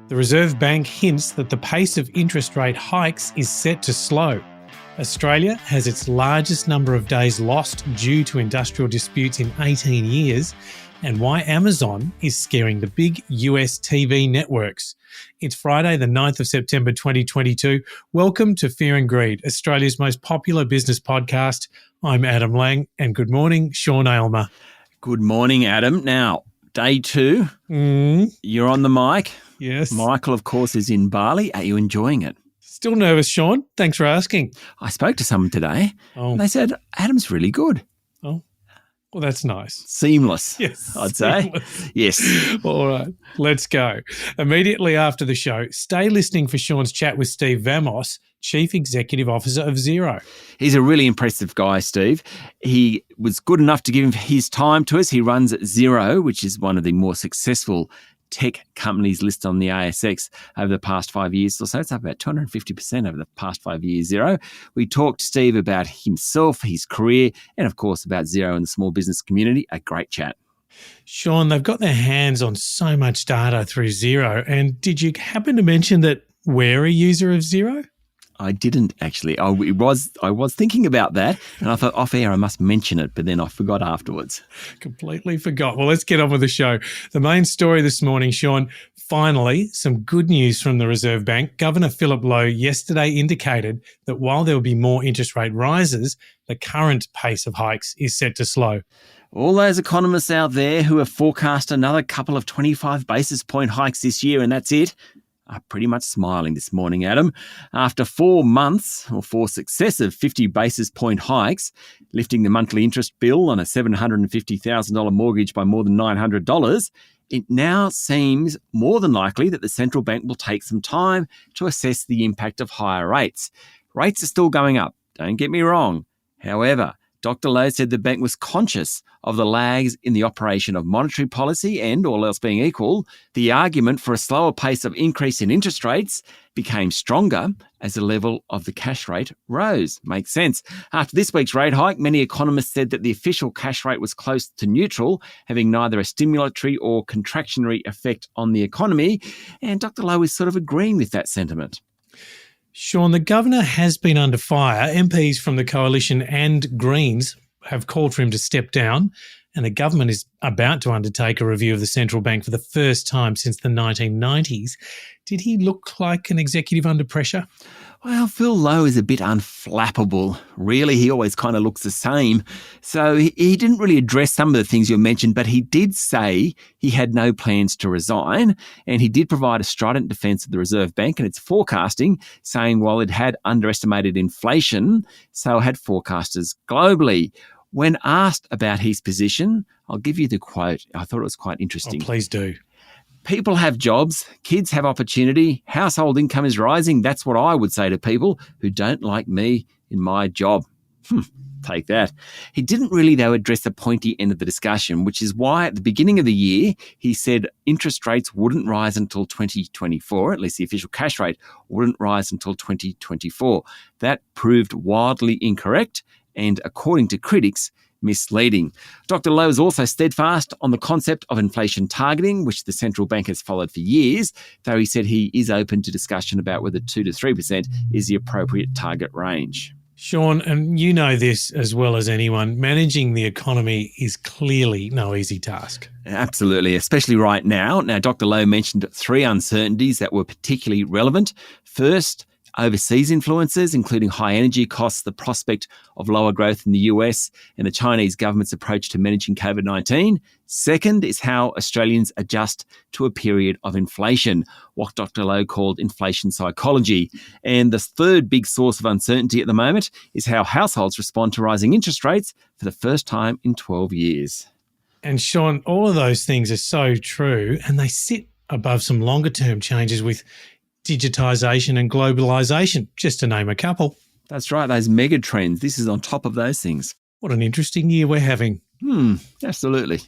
The Reserve Bank hints that the pace of interest rate hikes is set to slow. Australia has its largest number of days lost due to industrial disputes in 18 years, and why Amazon is scaring the big US TV networks. It's Friday, the 9th of September 2022. Welcome to Fear and Greed, Australia's most popular business podcast. I'm Adam Lang, and good morning, Sean Aylmer. Good morning, Adam. Now, day two, you're on the mic. Yes. Michael, of course, is in Bali. Are you enjoying it? Still nervous, Sean. Thanks for asking. I spoke to someone today, and they said, Adam's really good. Oh, well, that's nice. Seamless, yes, I'd say. Yes. All right, let's go. Immediately after the show, stay listening for Sean's chat with Steve Vamos, Chief Executive Officer of Xero. He's a really impressive guy, Steve. He was good enough to give his time to us. He runs Xero, which is one of the more successful tech companies listed on the ASX over the past 5 years or so. It's up about 250% over the past 5 years, Xero. We talked to Steve about himself, his career, and of course about Xero and the small business community. A great chat. Sean, they've got their hands on so much data through Xero. And did you happen to mention that we're a user of Xero? I didn't actually. I was thinking about that, and I thought off air I must mention it, but then I forgot afterwards. Completely forgot. Well, let's get on with the show. The main story this morning, Sean, finally, some good news from the Reserve Bank. Governor Philip Lowe yesterday indicated that while there will be more interest rate rises, the current pace of hikes is set to slow. All those economists out there who have forecast another couple of 25 basis point hikes this year, and that's it, are pretty much smiling this morning, Adam. After 4 months or 4 successive 50 basis point hikes, lifting the monthly interest bill on a $750,000 mortgage by more than $900, it now seems more than likely that the central bank will take some time to assess the impact of higher rates. Rates are still going up, don't get me wrong. However, Dr. Lowe said the bank was conscious of the lags in the operation of monetary policy and, all else being equal, the argument for a slower pace of increase in interest rates became stronger as the level of the cash rate rose. Makes sense. After this week's rate hike, many economists said that the official cash rate was close to neutral, having neither a stimulatory or contractionary effect on the economy, and Dr. Lowe is sort of agreeing with that sentiment. Sean, the governor has been under fire. MPs from the Coalition and Greens have called for him to step down, and the government is about to undertake a review of the central bank for the first time since the 1990s. Did he look like an executive under pressure? Well, Phil Lowe is a bit unflappable. Really, he always kind of looks the same. So he didn't really address some of the things you mentioned, but he did say he had no plans to resign, and he did provide a strident defence of the Reserve Bank and its forecasting, saying while it had underestimated inflation, so had forecasters globally. When asked about his position, I'll give you the quote. I thought it was quite interesting. Oh, please do. People have jobs, kids have opportunity, household income is rising. That's what I would say to people who don't like me in my job. Take that. He didn't really, though, address the pointy end of the discussion, which is why at the beginning of the year, he said interest rates wouldn't rise until 2024, at least the official cash rate wouldn't rise until 2024. That proved wildly incorrect and, according to critics, misleading. Dr. Lowe is also steadfast on the concept of inflation targeting, which the central bank has followed for years, though he said he is open to discussion about whether 2 to 3% is the appropriate target range. Sean, and you know this as well as anyone, managing the economy is clearly no easy task. Absolutely, especially right now. Now, Dr. Lowe mentioned 3 uncertainties that were particularly relevant. First, overseas influences, including high energy costs, the prospect of lower growth in the US, and the Chinese government's approach to managing COVID-19. Second is how Australians adjust to a period of inflation, what Dr. Lowe called inflation psychology. And the third big source of uncertainty at the moment is how households respond to rising interest rates for the first time in 12 years. And Sean, all of those things are so true, and they sit above some longer term changes with digitisation and globalisation, just to name a couple. That's right, those mega trends. This is on top of those things. What an interesting year we're having. Absolutely.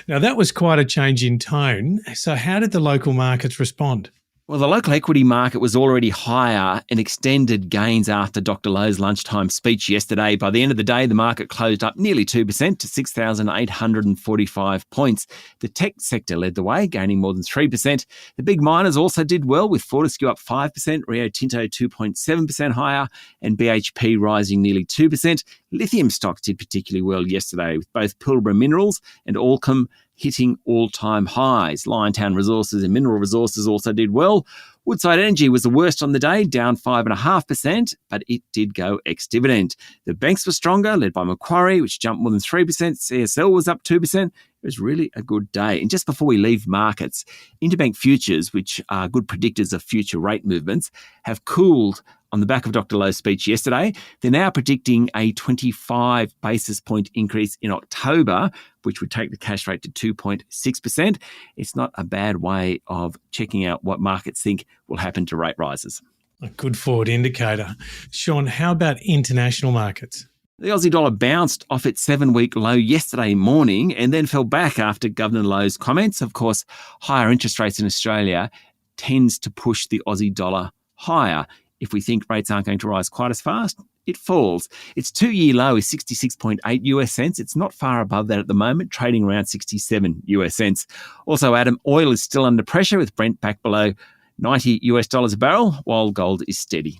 Now, that was quite a change in tone. So how did the local markets respond? Well, the local equity market was already higher and extended gains after Dr. Lowe's lunchtime speech yesterday. By the end of the day, the market closed up nearly 2% to 6,845 points. The tech sector led the way, gaining more than 3%. The big miners also did well, with Fortescue up 5%, Rio Tinto 2.7% higher, and BHP rising nearly 2%. Lithium stocks did particularly well yesterday, with both Pilbara Minerals and Allkem hitting all-time highs. Liontown Resources and Mineral Resources also did well. Woodside Energy was the worst on the day, down 5.5%, but it did go ex-dividend. The banks were stronger, led by Macquarie, which jumped more than 3%. CSL was up 2%. It was really a good day. And just before we leave markets, interbank futures, which are good predictors of future rate movements, have cooled on the back of Dr. Lowe's speech yesterday. They're now predicting a 25 basis point increase in October, which would take the cash rate to 2.6%. It's not a bad way of checking out what markets think will happen to rate rises. A good forward indicator. Sean, how about international markets? The Aussie dollar bounced off its 7-week low yesterday morning and then fell back after Governor Lowe's comments. Of course, higher interest rates in Australia tends to push the Aussie dollar higher. If we think rates aren't going to rise quite as fast, it falls. Its 2-year low is 66.8 US cents. It's not far above that at the moment, trading around 67 US cents. Also, Adam, oil is still under pressure, with Brent back below $90 US a barrel, while gold is steady.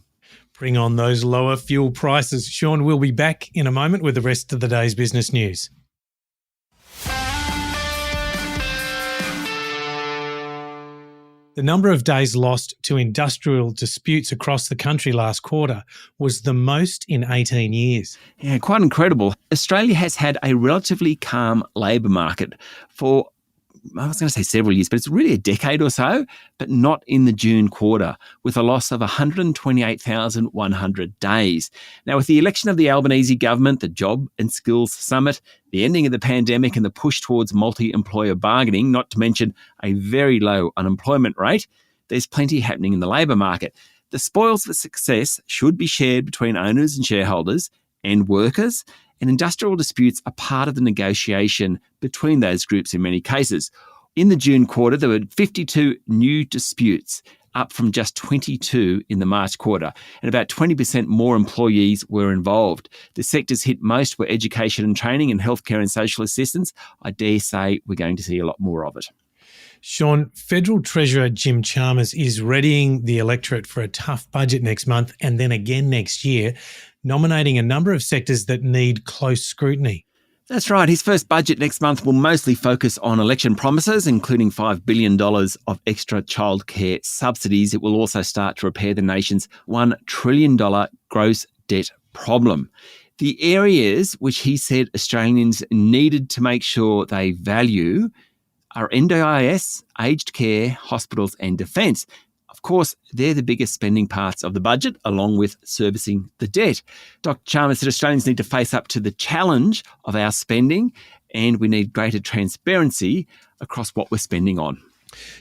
Bring on those lower fuel prices. Sean, we'll be back in a moment with the rest of the day's business news. The number of days lost to industrial disputes across the country last quarter was the most in 18 years. Yeah, quite incredible. Australia has had a relatively calm labour market for, I was going to say several years, but it's really a decade or so, but not in the June quarter, with a loss of 128,100 days. Now, with the election of the Albanese government, the Job and Skills Summit, the ending of the pandemic and the push towards multi-employer bargaining, not to mention a very low unemployment rate, there's plenty happening in the labour market. The spoils of success should be shared between owners and shareholders and workers, and industrial disputes are part of the negotiation between those groups in many cases. In the June quarter, there were 52 new disputes, up from just 22 in the March quarter, and about 20% more employees were involved. The sectors hit most were education and training and healthcare and social assistance. I dare say we're going to see a lot more of it. Sean, Federal Treasurer Jim Chalmers is readying the electorate for a tough budget next month and then again next year, nominating a number of sectors that need close scrutiny. That's right. His first budget next month will mostly focus on election promises, including $5 billion of extra childcare subsidies. It will also start to repair the nation's $1 trillion gross debt problem. The areas which he said Australians needed to make sure they value are NDIS, aged care, hospitals and defence. Of course, they're the biggest spending parts of the budget, along with servicing the debt. Dr. Chalmers said Australians need to face up to the challenge of our spending, and we need greater transparency across what we're spending on.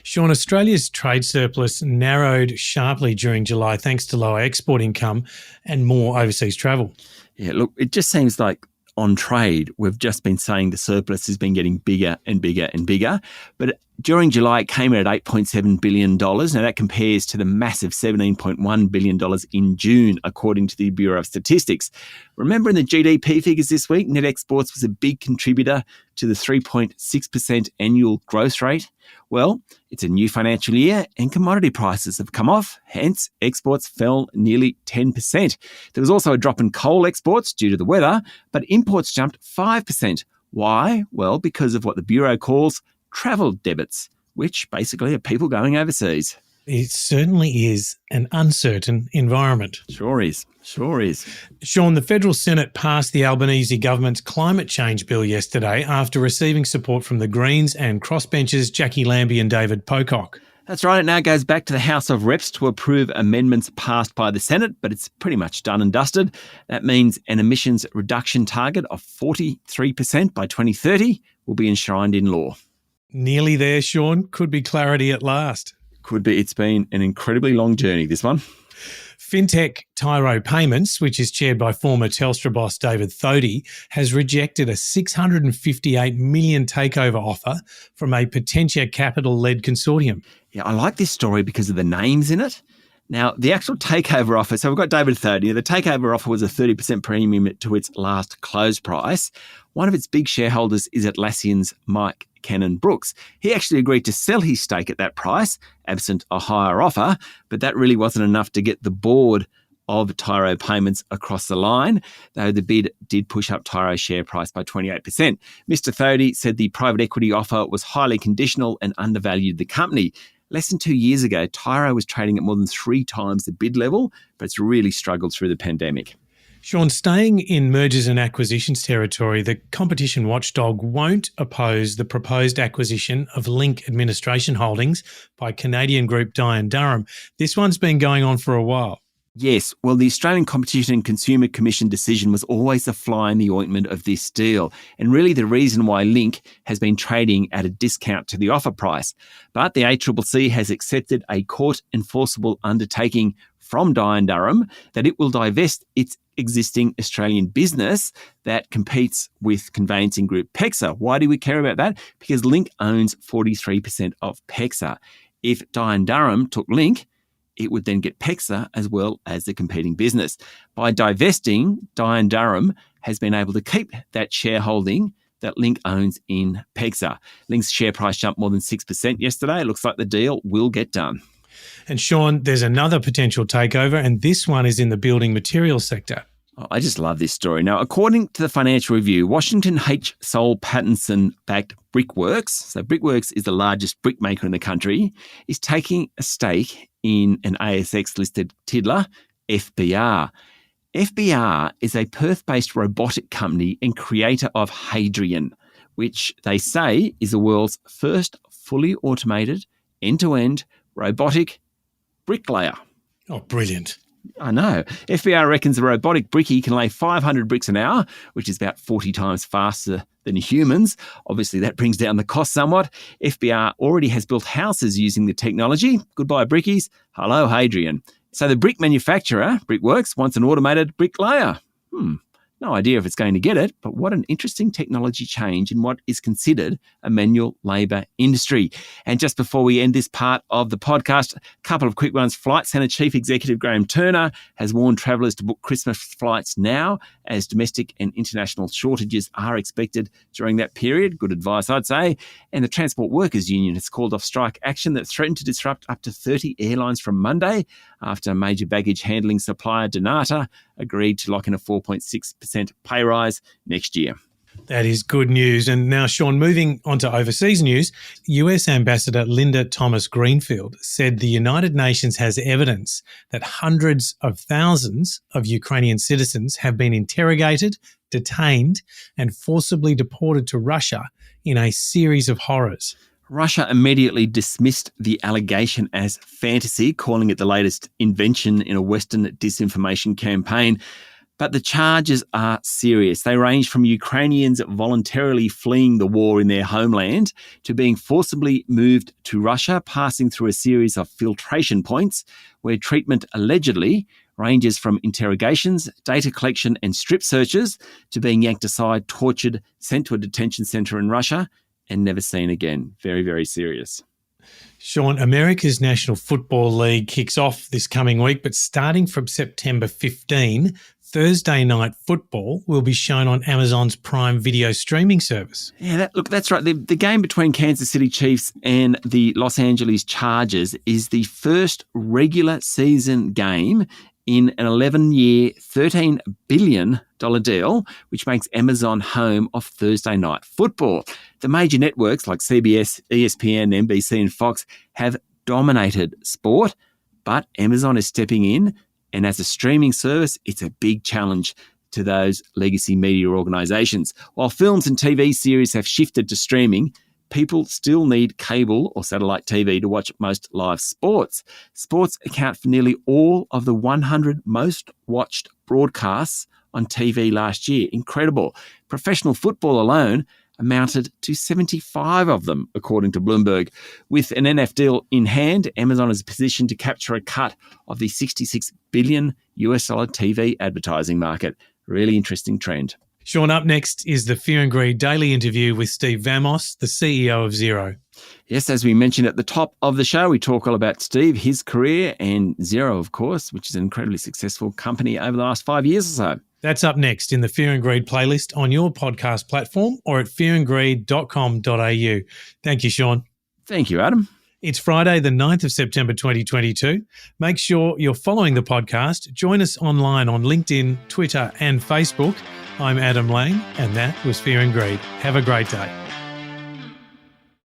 Sean, Australia's trade surplus narrowed sharply during July thanks to lower export income and more overseas travel. Yeah, look, it just seems like on trade, we've just been saying the surplus has been getting bigger and bigger and bigger. But during July, it came in at $8.7 billion. Now, that compares to the massive $17.1 billion in June, according to the Bureau of Statistics. Remember in the GDP figures this week, net exports was a big contributor to the 3.6% annual growth rate. Well, it's a new financial year and commodity prices have come off, hence exports fell nearly 10%. There was also a drop in coal exports due to the weather, but imports jumped 5%. Why? Well, because of what the Bureau calls travel debits, which basically are people going overseas. It certainly is an uncertain environment. Sure is. Sure is. Sean, the Federal Senate passed the Albanese government's climate change bill yesterday after receiving support from the Greens and crossbenchers Jackie Lambie and David Pocock. That's right. It now goes back to the House of Reps to approve amendments passed by the Senate, but it's pretty much done and dusted. That means an emissions reduction target of 43% by 2030 will be enshrined in law. Nearly there, Sean. Could be clarity at last. Could be. It's been an incredibly long journey, this one. Fintech Tyro Payments, which is chaired by former Telstra boss David Thodey, has rejected a $658 million takeover offer from a Potentia Capital-led consortium. Yeah, I like this story because of the names in it. Now, the actual takeover offer, so we've got David Thodey. The takeover offer was a 30% premium to its last close price. One of its big shareholders is Atlassian's Mike Cannon-Brookes. He actually agreed to sell his stake at that price, absent a higher offer, but that really wasn't enough to get the board of Tyro Payments across the line, though the bid did push up Tyro's share price by 28%. Mr. Thodey said the private equity offer was highly conditional and undervalued the company. Less than 2 years ago, Tyro was trading at more than 3 times the bid level, but it's really struggled through the pandemic. Sean, staying in mergers and acquisitions territory, the competition watchdog won't oppose the proposed acquisition of Link Administration Holdings by Canadian group Dye & Durham. This one's been going on for a while. Yes, well, the Australian Competition and Consumer Commission decision was always the fly in the ointment of this deal, and really the reason why Link has been trading at a discount to the offer price. But the ACCC has accepted a court-enforceable undertaking from Dye & Durham that it will divest its existing Australian business that competes with conveyancing group PEXA. Why do we care about that? Because Link owns 43% of PEXA. If Dye & Durham took Link, it would then get PEXA as well as the competing business. By divesting, Dye & Durham has been able to keep that shareholding that Link owns in PEXA. Link's share price jumped more than 6% yesterday. It looks like the deal will get done. And Sean, there's another potential takeover, and this one is in the building materials sector. Oh, I just love this story. Now, according to the Financial Review, Washington H. Sol Pattinson-backed Brickworks, so Brickworks is the largest brick maker in the country, is taking a stake in an ASX-listed tiddler, FBR. FBR is a Perth-based robotic company and creator of Hadrian, which they say is the world's first fully automated, end-to-end robotic bricklayer. Oh, brilliant. I know. FBR reckons the robotic brickie can lay 500 bricks an hour, which is about 40 times faster than humans. Obviously, that brings down the cost somewhat. FBR already has built houses using the technology. Goodbye, brickies. Hello, Hadrian. So the brick manufacturer, Brickworks, wants an automated bricklayer. No idea if it's going to get it, but what an interesting technology change in what is considered a manual labour industry. And just before we end this part of the podcast, a couple of quick ones. Flight Centre Chief Executive Graham Turner has warned travellers to book Christmas flights now as domestic and international shortages are expected during that period. Good advice, I'd say. And the Transport Workers Union has called off strike action that threatened to disrupt up to 30 airlines from Monday after major baggage handling supplier Donata agreed to lock in a 4.6% pay rise next year. That is good news. And now, Sean, moving on to overseas news, US Ambassador Linda Thomas-Greenfield said the United Nations has evidence that hundreds of thousands of Ukrainian citizens have been interrogated, detained, and forcibly deported to Russia in a series of horrors. Russia immediately dismissed the allegation as fantasy, calling it the latest invention in a Western disinformation campaign. But the charges are serious. They range from Ukrainians voluntarily fleeing the war in their homeland to being forcibly moved to Russia, passing through a series of filtration points where treatment allegedly ranges from interrogations, data collection and strip searches to being yanked aside, tortured, sent to a detention centre in Russia and never seen again. Very, very serious. Sean, America's National Football League kicks off this coming week, but starting from September 15, Thursday night football will be shown on Amazon's Prime Video streaming service. Yeah, that's right. The game between Kansas City Chiefs and the Los Angeles Chargers is the first regular season game in an 11-year, $13 billion deal, which makes Amazon home of Thursday night football. The major networks like CBS, ESPN, NBC and Fox have dominated sport, but Amazon is stepping in, and as a streaming service, it's a big challenge to those legacy media organisations. While films and TV series have shifted to streaming, people still need cable or satellite TV to watch most live sports. Sports account for nearly all of the 100 most watched broadcasts on TV last year. Incredible. Professional football alone amounted to 75 of them, according to Bloomberg. With an NF deal in hand, Amazon is positioned to capture a cut of the $66 billion TV advertising market. Really interesting trend. Sean, up next is the Fear and Greed Daily interview with Steve Vamos, the CEO of Xero. Yes, as we mentioned at the top of the show, we talk all about Steve, his career, and Xero, of course, which is an incredibly successful company over the last 5 years or so. That's up next in the Fear and Greed playlist on your podcast platform or at fearandgreed.com.au. Thank you, Sean. Thank you, Adam. It's Friday, the 9th of September 2022. Make sure you're following the podcast. Join us online on LinkedIn, Twitter and Facebook. I'm Adam Lang, and that was Fear and Greed. Have a great day.